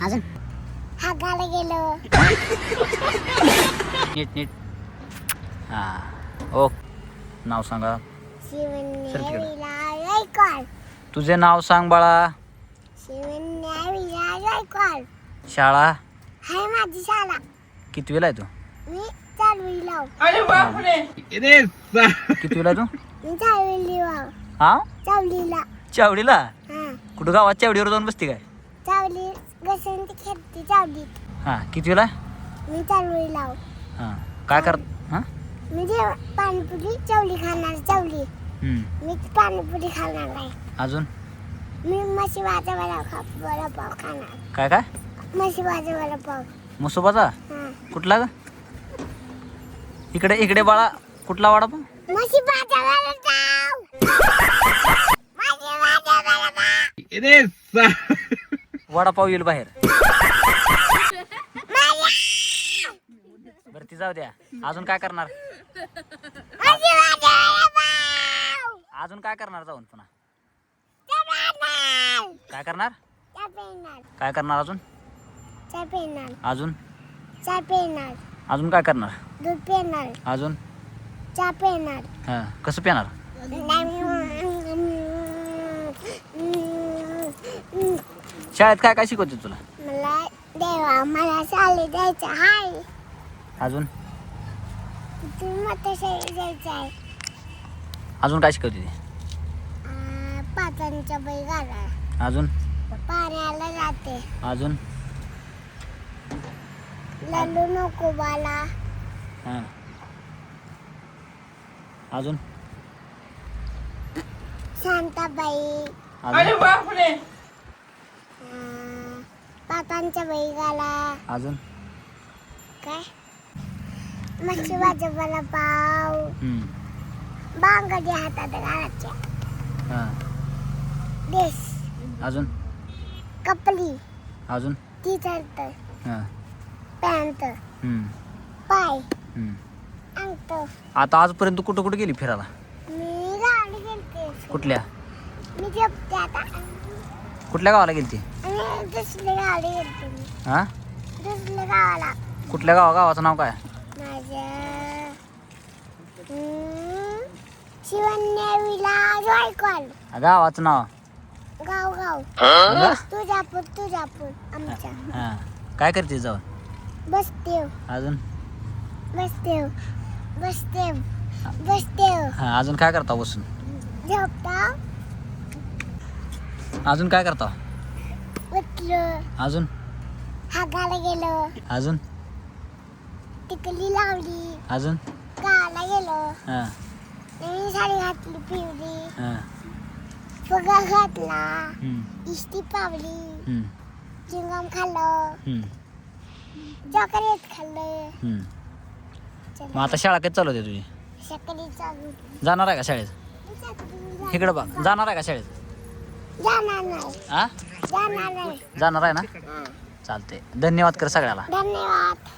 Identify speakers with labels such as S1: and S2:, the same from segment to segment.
S1: अजून
S2: हागायला गेलो.
S1: नीट नीट. हा ओके. नाव सांगा.
S2: शिवन्या
S1: चल तिकडे.
S2: विला गायकवाड.
S1: तुझे नाव सांग बाळा.
S2: शिवन्या विला गायकवाड.
S1: शाळा
S2: हाय माझी शाळा.
S1: कितवीला आहे तू?
S2: मी चालविला.
S1: कितवीला आहे तू?
S2: मी चालविला.
S1: हा
S2: चावलीला.
S1: चावडीला.
S2: हा
S1: कुठं गावात चावडीवर जाऊन बसती काय?
S2: चावली घसरती खेळती चावलीत.
S1: हा कितवीला?
S2: मी चालविला.
S1: हा काय कर हा
S2: मी जे पाणीपुरी चावली खाणार. चावली
S1: हम्म.
S2: मी पाणीपुरी खाणार आहे.
S1: अजून
S2: मी म्हशी भाजा वडापाव खाणार.
S1: काय काय?
S2: म्हशी भाजा वडापाव.
S1: मुसोबाचा
S2: हा
S1: कुठला ग? इकडे इकडे बाळा. कुठला वडापाव?
S2: म्हशी भाजा वडापाव. म्हशी भाजा वडापाव.
S1: वडापाव येईल बाहेर. बरं ती जाऊ द्या. अजून काय करणार?
S2: म्हशी भाजा वडापाव.
S1: अजून काय करणार जाऊन पुन्हा?
S2: चहा
S1: काय करणार?
S2: पिणार.
S1: काय करणार अजून?
S2: चहा पिणार.
S1: अजून
S2: चहा पिणार.
S1: अजून काय करणार?
S2: दूध पिणार.
S1: अजून
S2: चहा पिणार.
S1: हा कसं पिणार? शाळेत काय काय शिकवते तुला?
S2: मला देवा मला शाळेत जायचं हाय.
S1: अजून
S2: तुम्ही मग शाळेत जायचं आहे.
S1: अजून काय शिकवते ती?
S2: पाचांच्या बाई घाला.
S1: अजून
S2: पाण्याला जाते.
S1: अजून
S2: लल्लू नको बाला.
S1: हा अजून
S2: शांताबाई.
S1: अजून
S2: पाचांच्या बाई घाला.
S1: अजून
S2: काय मच्छी भाजी वडापाव.
S1: हम्म.
S2: बांगडी हातात घालायच्या.
S1: हा
S2: देश
S1: अजून
S2: कपली.
S1: अजून
S2: टी शर्ट.
S1: हा
S2: पॅन्ट.
S1: हम्म.
S2: पाय.
S1: हम्म.
S2: अंगठ.
S1: आता आजपर्यंत तू कुठं कुठं गेली फिरायला?
S2: मी गाडी गेलते.
S1: कुठल्या
S2: मी झोपते आता.
S1: कुठल्या गावाला गेलती?
S2: आणि दुसऱ्या गाडी गेलते मी.
S1: हा
S2: दुसऱ्या गावाला.
S1: कुठल्या गावाचं नाव काय?
S2: माझ्या शिवन्या विलास गायकवाड.
S1: गावाचं नाव?
S2: गाव गाव.
S1: हा?
S2: तुळजापूर आमच्या.
S1: हा काय करते जाऊन?
S2: बसते.
S1: अजून
S2: बसते. बसते. बसते.
S1: हा अजून काय करता बसून?
S2: झोपता.
S1: अजून काय करता?
S2: उठलं.
S1: अजून
S2: हागायला गेलो.
S1: अजून
S2: टिकली लावली.
S1: अजून
S2: गावाला गेलो.
S1: हा
S2: नवीन साडी घातली पिवळी.
S1: हा
S2: फुगा घातला.
S1: हम्म.
S2: इष्टी पावली.
S1: हम्म.
S2: चिंगम खाल्लं.
S1: हम्म.
S2: चॉकलेट खाल्लं.
S1: हम्म. मग आता शाळा कधी चालू होते तुझी?
S2: शकरी चालू.
S1: जाणार आहे का शाळेत? इकडं बघ. जाणार आहे का शाळेत?
S2: जाणार नाही.
S1: हा
S2: जाणार नाही.
S1: जाणार आहे ना? चालते. धन्यवाद कर सगळ्याला.
S2: धन्यवाद.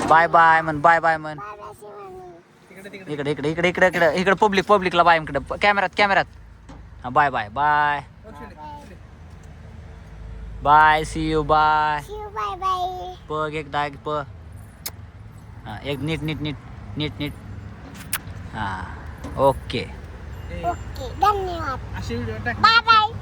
S1: बाय बाय म्हण. बाय बाय म्हण.
S2: Bye bye Shivani.
S1: इकडे इकडे इकडे इकडे इकडे इकडे पब्लिकला बाय इकडे कॅमेऱ्यात. हा bye bye bye bye. See you bye.
S2: Shiv bye bye.
S1: पग एकदा एक प. हा एक नीट नीट नीट नीट नीट. हा ओके.
S2: ओके धन्यवाद. Bye bye.